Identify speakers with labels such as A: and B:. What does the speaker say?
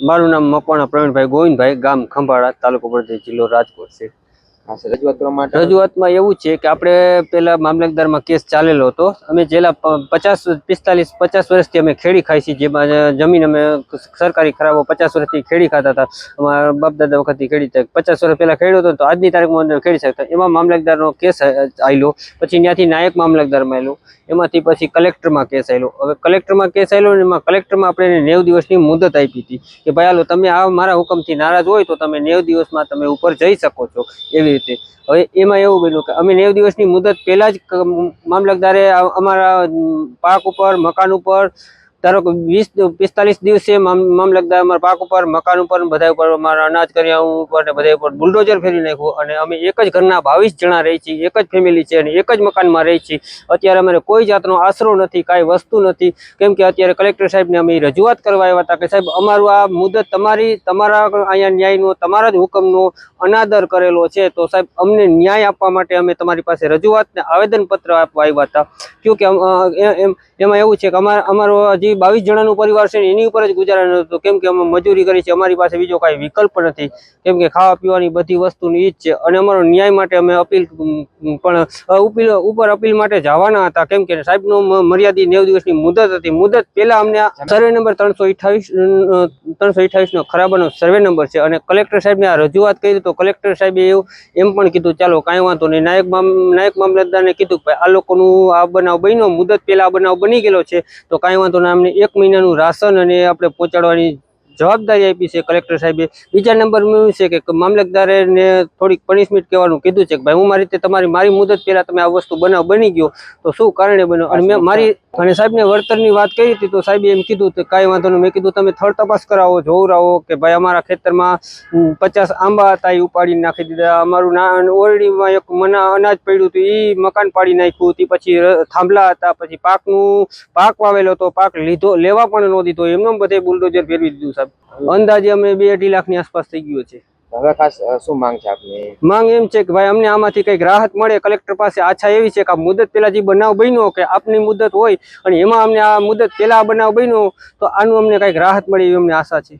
A: મારું નામ મકવાણા પ્રવીણભાઈ ગોવિંદભાઈ, ગામ ખંભાળા, તાલુકો બરડે, જિલ્લો રાજકોટ છે.
B: રજૂઆત કરવા માટે
A: રજૂઆતમાં એવું છે કે આપણે પેલા મામલતદારમાં કેસ ચાલેલો હતો. અમે છેલ્લા 50 વર્ષથી અમે ખેડી ખાઈ છીએ, જેમાં જમીન અમે સરકારી ખરાબો 50 વર્ષથી ખેડી ખાતા હતા. અમારા બાપ દાદા વખતથી ખેડી 50 વર્ષ પહેલા ખેડ્યો હતો, તો આજની તારીખમાં ખેડી શકતા. એમાં મામલતદારનો કેસ આવેલો, પછી ત્યાંથી નાયક મામલતદારમાં આવેલો, એમાંથી પછી કલેક્ટરમાં કેસ આવેલો. હવે કલેક્ટરમાં કેસ આવેલો ને એમાં કલેક્ટરમાં આપણે 90 દિવસની મુદત આપી હતી કે ભાઈ હાલો તમે આ મારા હુકમથી નારાજ હોય તો તમે 90 દિવસમાં તમે ઉપર જઈ શકો છો, એવી રીતે. હવે એમાં એવું બન્યું કે અમે 90 દિવસની મુદત પહેલા જ મામલતદારે અમારા પાક ઉપર, મકાન ઉપર, ધારો કે 20-45 દિવસે મામલતદાર અમારા પાક ઉપર, મકાન ઉપર, બધા ઉપર, અમારા અનાજ કરિયાણું ઉપર ને બધા ઉપર બુલડોઝર ફેરી નાખ્યું. અને અમે એક જ ઘરના 22 જણા રહી છીએ, એક જ ફેમિલી છે અને એક જ મકાનમાં રહી છીએ. અત્યારે અમારે કોઈ જાતનો આશરો નથી, કાંઈ વસ્તુ નથી. કેમ કે અત્યારે કલેક્ટર સાહેબને અમે રજૂઆત કરવા આવ્યા હતા કે સાહેબ અમારું આ મુદત તમારા અહીંયા ન્યાયનો, તમારા જ હુકમનો અનાદર કરેલો છે, તો સાહેબ અમને ન્યાય આપવા માટે અમે તમારી પાસે રજૂઆત ને આવેદનપત્ર આપવા આવ્યા હતા. ક્યોંકि એમાં એવું છે કે અમારો જે 22 જણાનું પરિવાર છે ને એની ઉપર જ ગુજરાન હતું. કેમ કે અમે મજૂરી કરી છે, અમારી પાસે બીજો કાંઈ વિકલ્પ નથી. કેમ કે ખાવા પીવાની બધી વસ્તુની ઈ જ છે. અને અમારો ન્યાય માટે અમે અપીલ માટે જવાના હતા. કેમ કે સાહેબનો મર્યાદિત 90 દિવસની મુદત હતી. મુદત પહેલા અમને સર્વે નંબર 328 નો ખરાબાનો સર્વે નંબર છે. અને કલેક્ટર સાહેબને આ રજૂઆત કરી તો કલેક્ટર સાહેબે એમ પણ કીધું ચાલો કાંઈ વાંધો નહીં. નાયક મામલતદારને કીધું કે આ લોકોનું આ બનાવ બન્યો, મુદત પહેલા આ બનાવ બની ગયેલો છે, તો કાંઈ વાંધો નહીં, અમને 1 મહિનાનું રાશન અને આપણે પહોંચાડવાની જવાબદારી આપી છે કલેક્ટર સાહેબે. બીજા નંબરમાં એવું છે કે મામલતદારે ને થોડીક પનિશમેન્ટ કહેવાનું કીધું છે કે ભાઈ હું મારી રીતે મારી મુદત પહેલા તમે આ વસ્તુ બની ગયો તો શું કારણે બન્યો. અને મેં અને સાહેબને વળતરની વાત કરી હતી તો સાહેબે એમ કીધું કે કાંઈ વાંધો નહીં. મેં કીધું તમે થળ તપાસ કરાવો, જોવરાવો કે ભાઈ અમારા ખેતરમાં 50 આંબા હતા એ ઉપાડીને નાખી દીધા, અમારું ઓરડીમાં એક અનાજ પડ્યું હતું એ મકાન પાડી નાખ્યું હતી, પછી થાંભલા હતા, પછી પાક વાવેલો હતો, પાક લેવા પણ ન દીધો, એમનો બધે બુલડોઝર ફેરવી દીધું સાહેબ. અંદાજે અમે 2-2.5 લાખની આસપાસ થઈ ગયો છે.
B: હવે ખાસ શું માંગ છે આપની?
A: માંગ એમ છે કે ભાઈ અમને આમાંથી કંઈક રાહત મળે. કલેક્ટર પાસે આછા એવી છે કે આ મુદત પહેલા જે બનાવ બન્યો કે આપની મુદત હોય અને એમાં અમને આ મુદત પહેલા બનાવ બન્યો તો આનું અમને કંઈક રાહત મળે એવી અમને આશા છે.